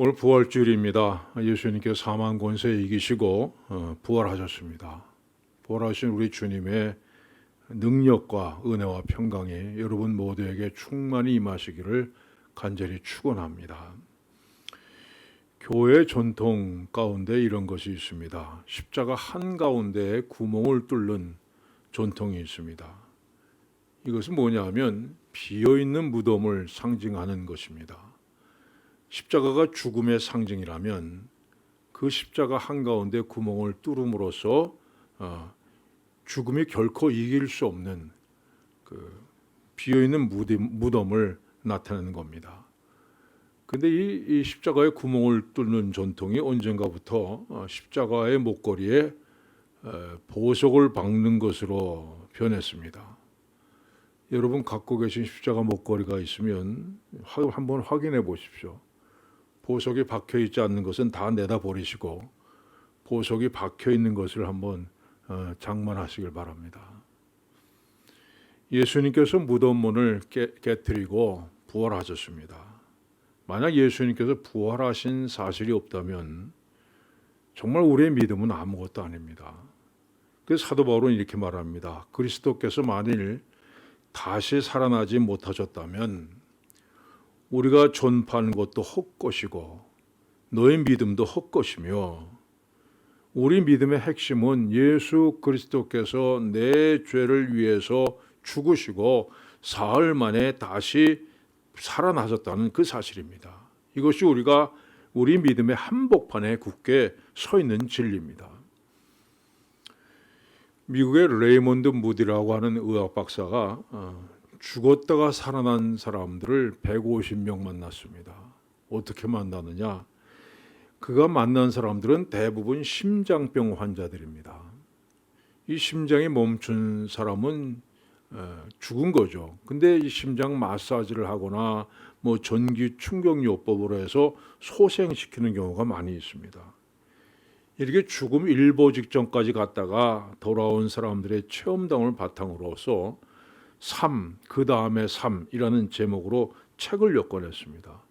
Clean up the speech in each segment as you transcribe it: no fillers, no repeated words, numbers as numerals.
오늘 부활주일입니다. 예수님께서 사망 권세 이기시고 부활하셨습니다. 부활하신 우리 주님의 능력과 은혜와 평강이 여러분 모두에게 충만히 임하시기를 간절히 축원합니다. 교회 전통 가운데 이런 것이 있습니다. 십자가 한가운데에 구멍을 뚫는 전통이 있습니다. 이것은 뭐냐면 비어있는 무덤을 상징하는 것입니다. 십자가가 죽음의 상징이라면 그 십자가 한가운데 구멍을 뚫음으로써 죽음이 결코 이길 수 없는 그 비어있는 무덤을 나타내는 겁니다. 근데 이 십자가에 구멍을 뚫는 전통이 언젠가부터 십자가의 목걸이에 보석을 박는 것으로 변했습니다. 여러분 갖고 계신 십자가 목걸이가 있으면 한번 확인해 보십시오. 보석이 박혀 있지 않는 것은 다 내다 버리시고 보석이 박혀 있는 것을 한번 장만하시길 바랍니다. 예수님께서 무덤 문을 깨뜨리고 부활하셨습니다. 만약 예수님께서 부활하신 사실이 없다면 정말 우리의 믿음은 아무것도 아닙니다. 그래서 사도 바울은 이렇게 말합니다. 그리스도께서 만일 다시 살아나지 못하셨다면 우리가 전파하는 것도 헛것이고 너의 믿음도 헛것이며 우리 믿음의 핵심은 예수 그리스도께서 내 죄를 위해서 죽으시고 사흘 만에 다시 살아나셨다는 그 사실입니다. 이것이 우리 믿음의 한복판에 굳게 서 있는 진리입니다. 미국의 레이몬드 무디라고 하는 의학 박사가 죽었다가 살아난 사람들을 150명 만났습니다. 어떻게 만나느냐? 그가 만난 사람들은 대부분 심장병 환자들입니다. 이 심장이 멈춘 사람은 죽은 거죠. 근데 이 심장 마사지를 하거나 전기 충격요법으로 해서 소생시키는 경우가 많이 있습니다. 이렇게 죽음 일보 직전까지 갔다가 돌아온 사람들의 체험담을 바탕으로서 삶, 그 다음에 삶이라는 제목으로 책을 엮어냈습니다.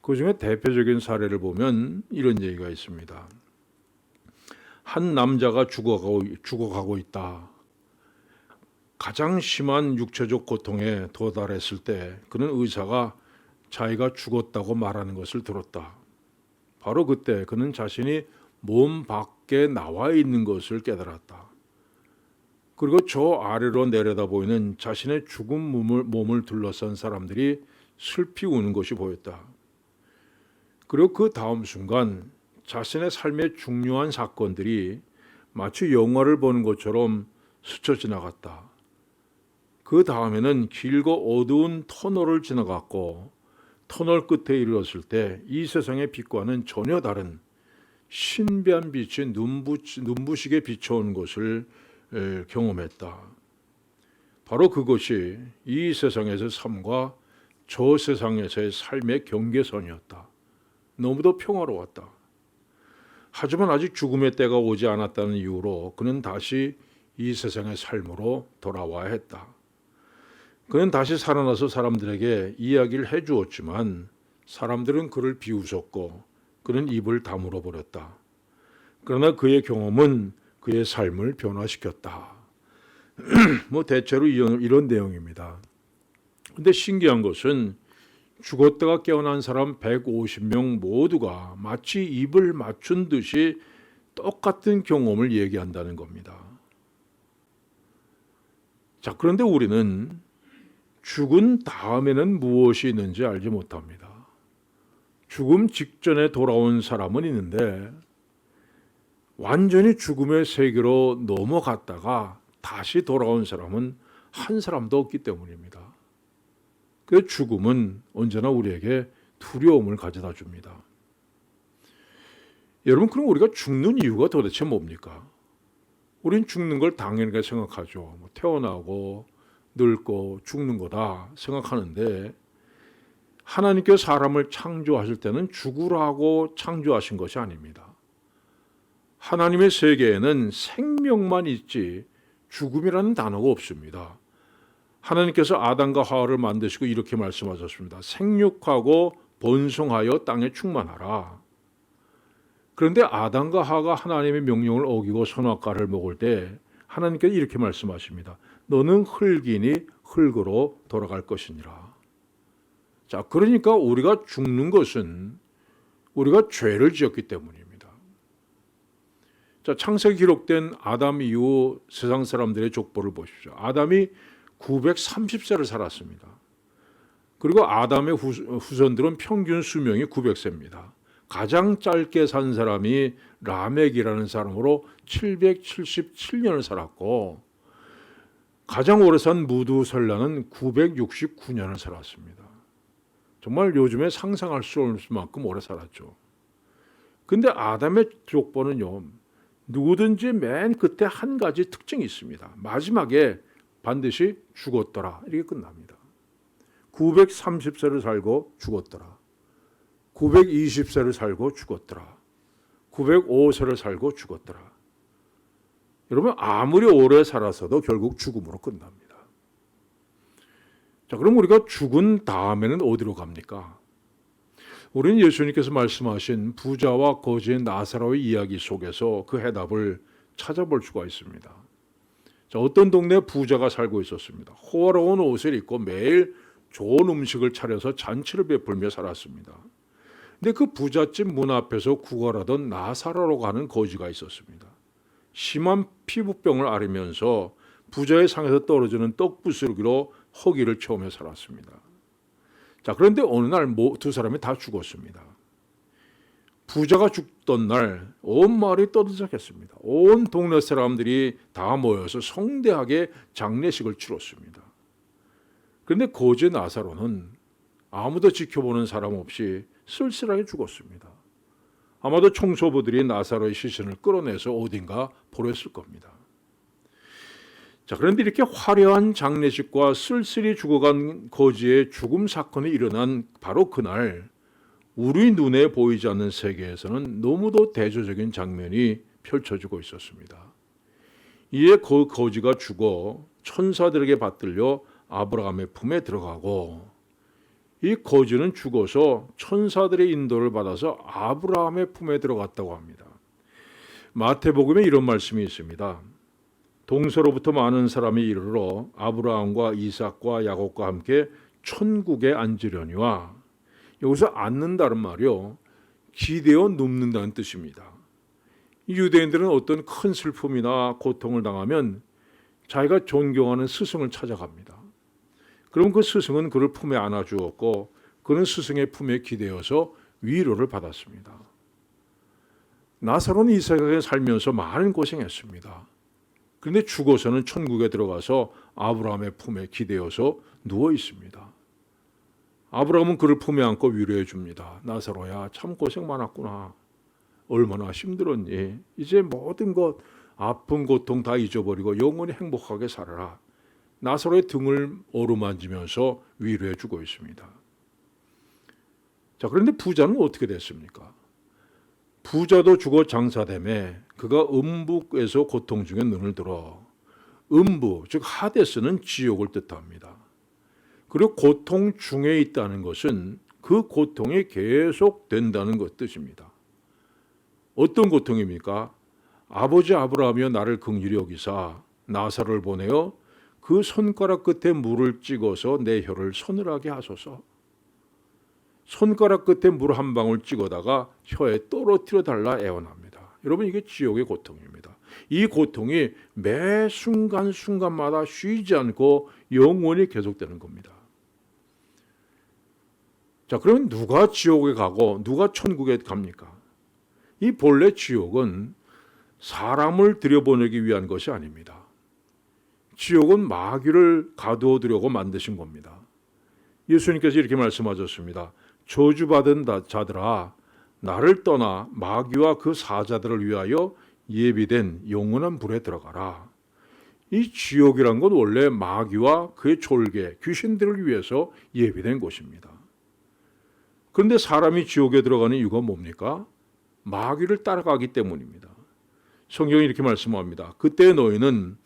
그 중에 대표적인 사례를 보면 이런 얘기가 있습니다. 한 남자가 죽어가고 있다. 가장 심한 육체적 고통에 도달했을 때 그는 의사가 자기가 죽었다고 말하는 것을 들었다. 바로 그때 그는 자신이 몸 밖에 나와 있는 것을 깨달았다. 그리고 저 아래로 내려다 보이는 자신의 죽은 몸을 둘러싼 사람들이 슬피 우는 것이 보였다. 그리고 그 다음 순간 자신의 삶의 중요한 사건들이 마치 영화를 보는 것처럼 스쳐 지나갔다. 그 다음에는 길고 어두운 터널을 지나갔고 터널 끝에 이르렀을 때 이 세상의 빛과는 전혀 다른 신비한 빛이 눈부시게 비춰오는 것을 경험했다. 바로 그것이 이 세상에서의 삶과 저 세상에서의 삶의 경계선이었다. 너무도 평화로웠다. 하지만 아직 죽음의 때가 오지 않았다는 이유로 그는 다시 이 세상의 삶으로 돌아와야 했다. 그는 다시 살아나서 사람들에게 이야기를 해주었지만 사람들은 그를 비웃었고 그는 입을 다물어 버렸다. 그러나 그의 경험은 그의 삶을 변화시켰다. 대체로 이런 내용입니다. 근데 신기한 것은 죽었다가 깨어난 사람 150명 모두가 마치 입을 맞춘 듯이 똑같은 경험을 얘기한다는 겁니다. 자, 그런데 우리는 죽은 다음에는 무엇이 있는지 알지 못합니다. 죽음 직전에 돌아온 사람은 있는데 완전히 죽음의 세계로 넘어갔다가 다시 돌아온 사람은 한 사람도 없기 때문입니다. 그 죽음은 언제나 우리에게 두려움을 가져다 줍니다. 여러분, 그럼 우리가 죽는 이유가 도대체 뭡니까? 우린 죽는 걸 당연하게 생각하죠. 태어나고 늙고 죽는 거다 생각하는데 하나님께서 사람을 창조하실 때는 죽으라고 창조하신 것이 아닙니다. 하나님의 세계에는 생명만 있지 죽음이라는 단어가 없습니다. 하나님께서 아담과 하와를 만드시고 이렇게 말씀하셨습니다. 생육하고 번성하여 땅에 충만하라. 그런데 아담과 하가 하나님의 명령을 어기고 선악과를 먹을 때 하나님께서 이렇게 말씀하십니다. 너는 흙이니 흙으로 돌아갈 것이니라. 자, 그러니까 우리가 죽는 것은 우리가 죄를 지었기 때문입니다. 자, 창세기 기록된 아담 이후 세상 사람들의 족보를 보십시오. 아담이 930세를 살았습니다. 그리고 아담의 후손들은 평균 수명이 900세입니다. 가장 짧게 산 사람이 라멕이라는 사람으로 777년을 살았고 가장 오래 산 무두살라는 969년을 살았습니다. 정말 요즘에 상상할 수 없을 만큼 오래 살았죠. 근데 아담의 족보는요, 누구든지 맨 끝에 한 가지 특징이 있습니다. 마지막에 반드시 죽었더라 이렇게 끝납니다. 930세를 살고 죽었더라. 920세를 살고 죽었더라. 905세를 살고 죽었더라. 여러분 아무리 오래 살아서도 결국 죽음으로 끝납니다. 자, 그럼 우리가 죽은 다음에는 어디로 갑니까? 우리는 예수님께서 말씀하신 부자와 거지의 나사로의 이야기 속에서 그 해답을 찾아볼 수가 있습니다. 자, 어떤 동네에 부자가 살고 있었습니다. 호화로운 옷을 입고 매일 좋은 음식을 차려서 잔치를 베풀며 살았습니다. 근데 그 부잣집 문 앞에서 구걸하던 나사로라고 하는 거지가 있었습니다. 심한 피부병을 앓으면서 부자의 상에서 떨어지는 떡부스러기로 허기를 채우며 살았습니다. 자, 그런데 어느 날 두 사람이 다 죽었습니다. 부자가 죽던 날 온 마을이 떠들썩했습니다. 온 동네 사람들이 다 모여서 성대하게 장례식을 치렀습니다. 그런데 거지 나사로는 아무도 지켜보는 사람 없이 쓸쓸하게 죽었습니다. 아마도 청소부들이 나사로의 시신을 끌어내서 어딘가 버렸을 겁니다. 자, 그런데 이렇게 화려한 장례식과 쓸쓸히 죽어간 거지의 죽음 사건이 일어난 바로 그날 우리 눈에 보이지 않는 세계에서는 너무도 대조적인 장면이 펼쳐지고 있었습니다. 이에 그 거지가 죽어 천사들에게 받들려 아브라함의 품에 들어가고 이 거지는 죽어서 천사들의 인도를 받아서 아브라함의 품에 들어갔다고 합니다. 마태복음에 이런 말씀이 있습니다. 동서로부터 많은 사람이 이르러 아브라함과 이삭과 야곱과 함께 천국에 앉으려니와 여기서 앉는다는 말이요, 기대어 눕는다는 뜻입니다. 유대인들은 어떤 큰 슬픔이나 고통을 당하면 자기가 존경하는 스승을 찾아갑니다. 그럼 그 스승은 그를 품에 안아주었고 그는 스승의 품에 기대어서 위로를 받았습니다. 나사로는 이 세상에 살면서 많은 고생했습니다. 그런데 죽어서는 천국에 들어가서 아브라함의 품에 기대어서 누워 있습니다. 아브라함은 그를 품에 안고 위로해 줍니다. 나사로야, 참 고생 많았구나. 얼마나 힘들었니? 이제 모든 것, 아픈 고통 다 잊어버리고 영원히 행복하게 살아라. 나사로의 등을 어루만지면서 위로해 주고 있습니다. 자, 그런데 부자는 어떻게 됐습니까? 부자도 죽어 장사되매 그가 음부에서 고통 중에 눈을 들어, 음부 즉 하데스는 지옥을 뜻합니다. 그리고 고통 중에 있다는 것은 그 고통이 계속 된다는 것 뜻입니다. 어떤 고통입니까? 아버지 아브라함이여 나를 긍휼히 여기사 나사로를 보내어 그 손가락 끝에 물을 찍어서 내 혀를 서늘하게 하소서. 손가락 끝에 물 한 방울 찍어다가 혀에 떨어뜨려 달라 애원합니다. 여러분, 이게 지옥의 고통입니다. 이 고통이 매 순간순간마다 쉬지 않고 영원히 계속되는 겁니다. 자, 그러면 누가 지옥에 가고 누가 천국에 갑니까? 이 본래 지옥은 사람을 들여보내기 위한 것이 아닙니다. 지옥은 마귀를 가두어두려고 만드신 겁니다. 예수님께서 이렇게 말씀하셨습니다. 저주받은 자들아, 나를 떠나 마귀와 그 사자들을 위하여 예비된 영원한 불에 들어가라. 이 지옥이란 건 원래 마귀와 그의 졸개, 귀신들을 위해서 예비된 곳입니다. 그런데 사람이 지옥에 들어가는 이유가 뭡니까? 마귀를 따라가기 때문입니다. 성경이 이렇게 말씀합니다. 그때 너희는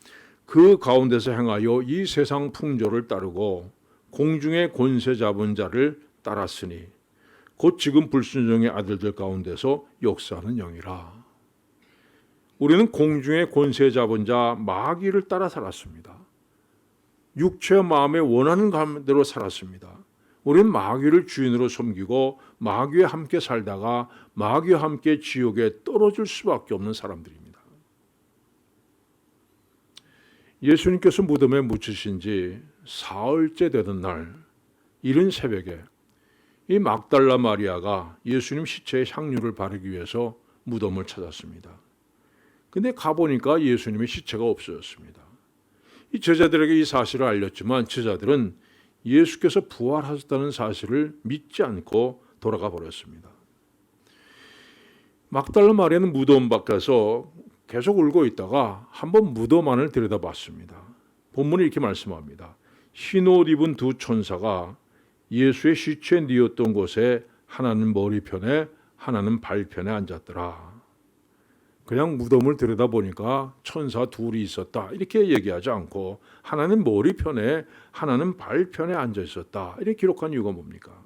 그 가운데서 행하여 이 세상 풍조를 따르고 공중의 권세 잡은 자를 따랐으니 곧 지금 불순종의 아들들 가운데서 역사하는 영이라. 우리는 공중의 권세 잡은 자 마귀를 따라 살았습니다. 육체와 마음에 원하는 대로 살았습니다. 우리는 마귀를 주인으로 섬기고 마귀와 함께 살다가 마귀와 함께 지옥에 떨어질 수밖에 없는 사람들입니다. 예수님께서 무덤에 묻히신 지 사흘째 되던 날 이른 새벽에 이 막달라 마리아가 예수님 시체에 향유를 바르기 위해서 무덤을 찾았습니다. 근데 가보니까 예수님의 시체가 없어졌습니다. 이 제자들에게 이 사실을 알렸지만 제자들은 예수께서 부활하셨다는 사실을 믿지 않고 돌아가 버렸습니다. 막달라 마리아는 무덤 밖에서 계속 울고 있다가 한번 무덤 안을 들여다봤습니다. 본문이 이렇게 말씀합니다. 흰 옷 입은 두 천사가 예수의 시체에 뉘었던 곳에 하나는 머리편에 하나는 발편에 앉았더라. 그냥 무덤을 들여다보니까 천사 둘이 있었다 이렇게 얘기하지 않고 하나는 머리편에 하나는 발편에 앉아 있었다 이렇게 기록한 이유가 뭡니까?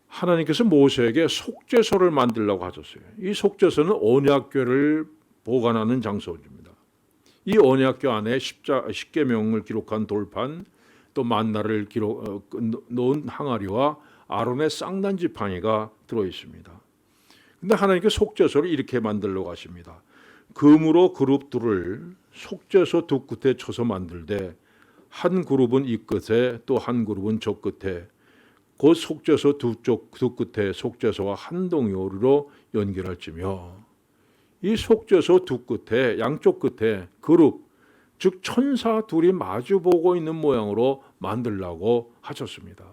하나님께서 모세에게 속죄소를 만들라고 하셨어요. 이 속죄소는 언약궤를 보관하는 장소입니다. 이 언약궤 안에 십계명을 기록한 돌판, 또 만나를 놓은 항아리와 아론의 쌍난 지팡이가 들어 있습니다. 근데 하나님께 속죄소를 이렇게 만들려고 하십니다. 금으로 그룹 둘을 속죄소 두 끝에 쳐서 만들되 한 그룹은 이 끝에 또 한 그룹은 저 끝에 곧 속죄소 두 끝에 속죄소와 한 동요로 연결할지며 이 속죄소 두 끝에 양쪽 끝에 그룹 즉 천사 둘이 마주보고 있는 모양으로 만들라고 하셨습니다.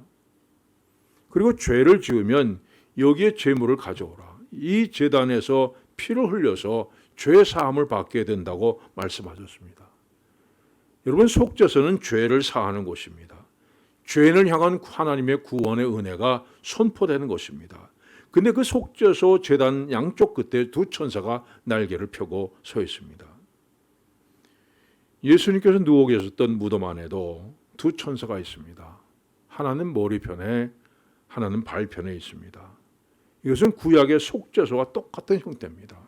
그리고 죄를 지으면 여기에 제물을 가져오라. 이 제단에서 피를 흘려서 죄 사함을 받게 된다고 말씀하셨습니다. 여러분 속죄소는 죄를 사하는 곳입니다. 죄인을 향한 하나님의 구원의 은혜가 선포되는 것입니다. 근데 그 속죄소 제단 양쪽 끝에 두 천사가 날개를 펴고 서 있습니다. 예수님께서 누워 계셨던 무덤 안에도 두 천사가 있습니다. 하나는 머리편에 하나는 발편에 있습니다. 이것은 구약의 속죄소와 똑같은 형태입니다.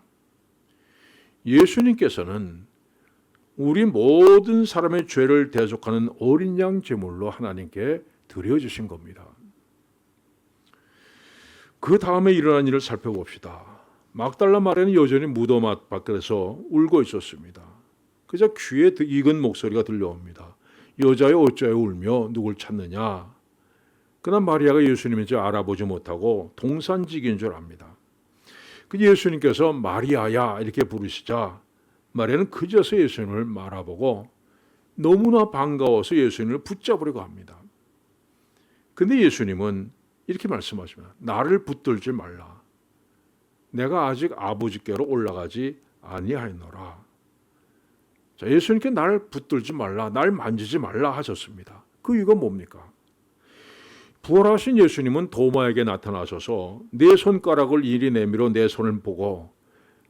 예수님께서는 우리 모든 사람의 죄를 대속하는 어린 양 제물로 하나님께 드려주신 겁니다. 그 다음에 일어난 일을 살펴봅시다. 막달라 마리아는 여전히 무덤 밖에서 울고 있었습니다. 그저 귀에 익은 목소리가 들려옵니다. 여자여 어찌하여 울며 누굴 찾느냐. 그러나 마리아가 예수님인지 알아보지 못하고 동산지기인 줄 압니다. 그 예수님께서 마리아야 이렇게 부르시자 마리아는 그저서 예수님을 알아보고 너무나 반가워서 예수님을 붙잡으려고 합니다. 근데 예수님은 이렇게 말씀하십니다. 나를 붙들지 말라. 내가 아직 아버지께로 올라가지 아니하였노라. 자, 예수님께 날 붙들지 말라, 날 만지지 말라 하셨습니다. 그 이유가 뭡니까? 부활하신 예수님은 도마에게 나타나셔서 내 손가락을 이리 내밀어 내 손을 보고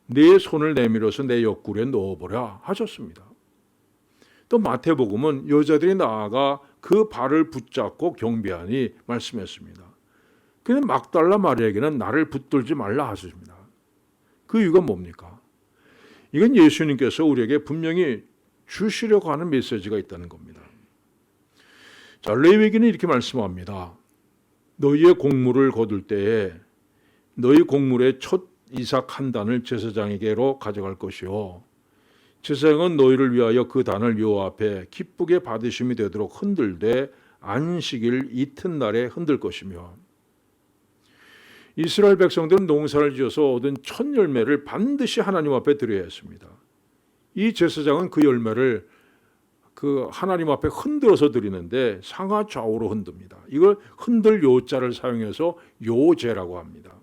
내 손을 내밀어서 내 옆구리에 넣어보라 하셨습니다. 또 마태복음은 여자들이 나아가 그 발을 붙잡고 경배하니 말씀했습니다. 그는 막달라 마리아에게는 나를 붙들지 말라 하셨습니다. 그 이유가 뭡니까? 이건 예수님께서 우리에게 분명히 주시려고 하는 메시지가 있다는 겁니다. 자, 레위기는 이렇게 말씀합니다. 너희의 곡물을 거둘 때에 너희 곡물의 첫 이삭 한 단을 제사장에게로 가져갈 것이요 제사장은 너희를 위하여 그 단을 여호와 앞에 기쁘게 받으심이 되도록 흔들되 안식일 이튿날에 흔들 것이며 이스라엘 백성들은 농사를 지어서 얻은 첫 열매를 반드시 하나님 앞에 드려야 했습니다. 이 제사장은 그 열매를 그 하나님 앞에 흔들어서 드리는데 상하 좌우로 흔듭니다. 이걸 흔들 요자를 사용해서 요제라고 합니다.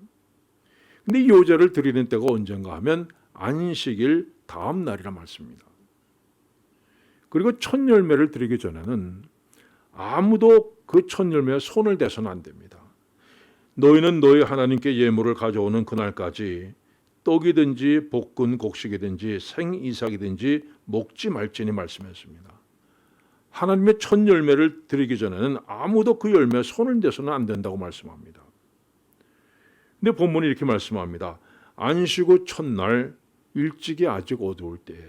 근데 이 요제를 드리는 때가 언젠가 하면 안식일 다음 날이라 말씀입니다. 그리고 첫 열매를 드리기 전에는 아무도 그 첫 열매에 손을 대서는 안 됩니다. 너희는 너희 하나님께 예물을 가져오는 그날까지 떡이든지 볶은 곡식이든지 생이삭이든지 먹지 말지니 말씀했습니다. 하나님의 첫 열매를 드리기 전에는 아무도 그 열매에 손을 대서는 안 된다고 말씀합니다. 근데 본문이 이렇게 말씀합니다. 안식 후 첫날 일찍이 아직 어두울 때에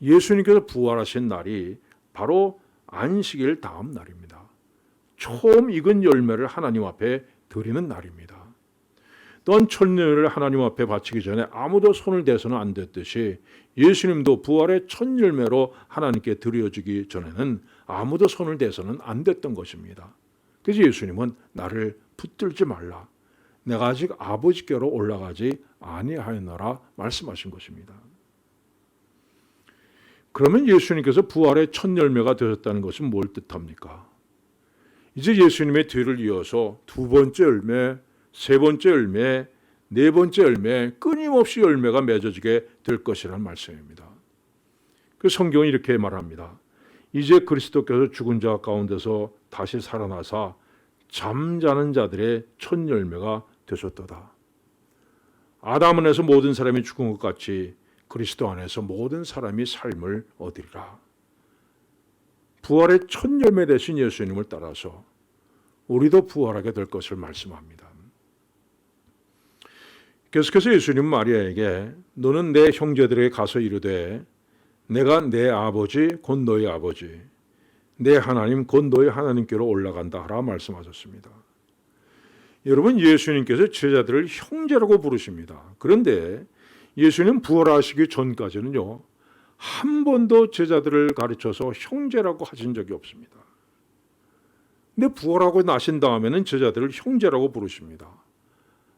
예수님께서 부활하신 날이 바로 안식일 다음 날입니다. 처음 익은 열매를 하나님 앞에 드리는 날입니다. 또한 첫 열매를 하나님 앞에 바치기 전에 아무도 손을 대서는 안 됐듯이 예수님도 부활의 첫 열매로 하나님께 드려지기 전에는 아무도 손을 대서는 안 됐던 것입니다. 그래서 예수님은 나를 붙들지 말라. 내가 아직 아버지께로 올라가지 아니하였노라 말씀하신 것입니다. 그러면 예수님께서 부활의 첫 열매가 되셨다는 것은 뭘 뜻합니까? 이제 예수님의 뒤를 이어서 두 번째 열매, 세 번째 열매, 네 번째 열매, 끊임없이 열매가 맺어지게 될 것이라는 말씀입니다. 그 성경이 이렇게 말합니다. 이제 그리스도께서 죽은 자 가운데서 다시 살아나사 잠자는 자들의 첫 열매가 되셨도다. 아담 안에서 모든 사람이 죽은 것 같이 그리스도 안에서 모든 사람이 삶을 얻으리라. 부활의 첫 열매 되신 예수님을 따라서 우리도 부활하게 될 것을 말씀합니다. 계속해서 예수님 마리아에게 너는 내 형제들에게 가서 이르되 내가 내 아버지 곧 너의 아버지 내 하나님 곧 너의 하나님께로 올라간다 하라 말씀하셨습니다. 여러분, 예수님께서 제자들을 형제라고 부르십니다. 그런데 예수님 부활하시기 전까지는요, 한 번도 제자들을 가르쳐서 형제라고 하신 적이 없습니다. 근데 부활하고 나신 다음에는 제자들을 형제라고 부르십니다.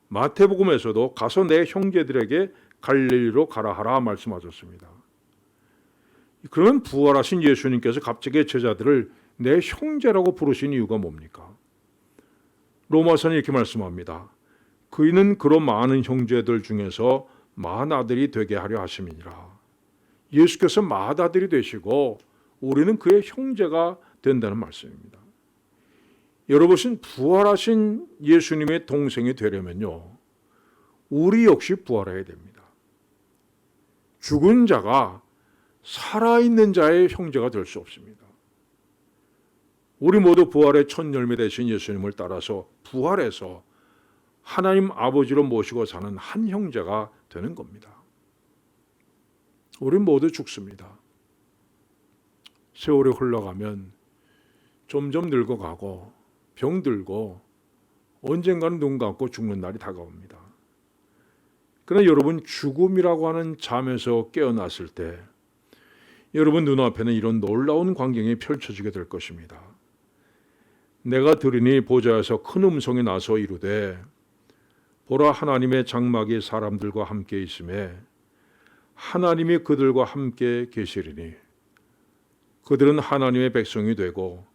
마태복음에서도 가서 내 형제들에게 갈릴리로 가라 하라 말씀하셨습니다. 그러면 부활하신 예수님께서 갑자기 제자들을 내 형제라고 부르신 이유가 뭡니까? 로마서는 이렇게 말씀합니다. 그이는 그런 많은 형제들 중에서 맏아들이 되게 하려 하심이니라. 예수께서 맏아들이 되시고 우리는 그의 형제가 된다는 말씀입니다. 여러분, 부활하신 예수님의 동생이 되려면요, 우리 역시 부활해야 됩니다. 죽은 자가 살아있는 자의 형제가 될 수 없습니다. 우리 모두 부활의 첫 열매 되신 예수님을 따라서 부활해서 하나님 아버지로 모시고 사는 한 형제가 되는 겁니다. 우리 모두 죽습니다. 세월이 흘러가면 점점 늙어가고 병들고 언젠가는 눈 감고 죽는 날이 다가옵니다. 그러나 여러분, 죽음이라고 하는 잠에서 깨어났을 때 여러분 눈앞에는 이런 놀라운 광경이 펼쳐지게 될 것입니다. 내가 들으니 보좌에서 큰 음성이 나서 이르되 보라, 하나님의 장막이 사람들과 함께 있음에 하나님이 그들과 함께 계시리니 그들은 하나님의 백성이 되고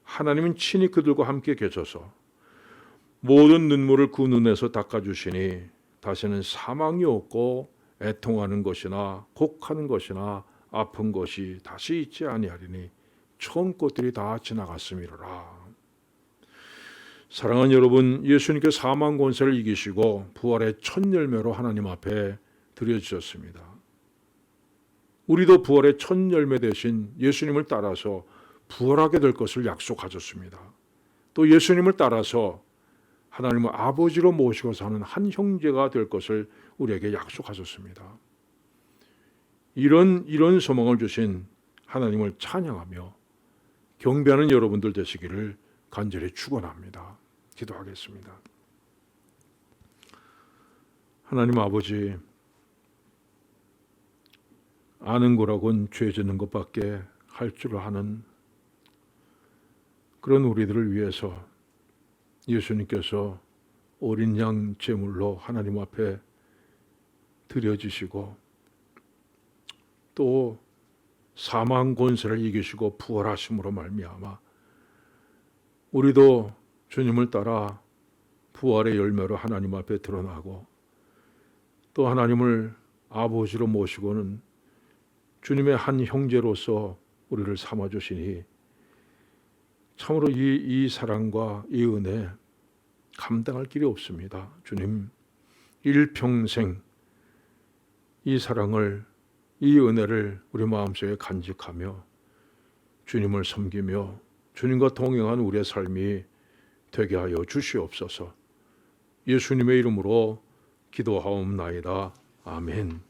하나님은 친히 그들과 함께 계셔서 모든 눈물을 그 눈에서 닦아주시니 다시는 사망이 없고 애통하는 것이나 곡하는 것이나 아픈 것이 다시 있지 아니하리니 처음 것들이 다 지나갔음이로라. 사랑하는 여러분, 예수님께 사망 권세를 이기시고 부활의 첫 열매로 하나님 앞에 드려주셨습니다. 우리도 부활의 첫 열매 되신 예수님을 따라서 부활하게 될 것을 약속하셨습니다. 또 예수님을 따라서 하나님을 아버지로 모시고 사는 한 형제가 될 것을 우리에게 약속하셨습니다. 이런 소망을 주신 하나님을 찬양하며 경배하는 여러분들 되시기를 간절히 축원합니다. 기도하겠습니다. 하나님 아버지, 아는 거라고는 죄 짓는 것밖에 할 줄 아는 그런 우리들을 위해서 예수님께서 어린 양 제물로 하나님 앞에 드려지시고 또 사망 권세를 이기시고 부활하심으로 말미암아 우리도 주님을 따라 부활의 열매로 하나님 앞에 드러나고 또 하나님을 아버지로 모시고는 주님의 한 형제로서 우리를 삼아주시니 참으로 이 사랑과 이 은혜 감당할 길이 없습니다. 주님, 일평생 이 사랑을, 이 은혜를 우리 마음속에 간직하며 주님을 섬기며 주님과 동행한 우리의 삶이 되게 하여 주시옵소서. 예수님의 이름으로 기도하옵나이다. 아멘.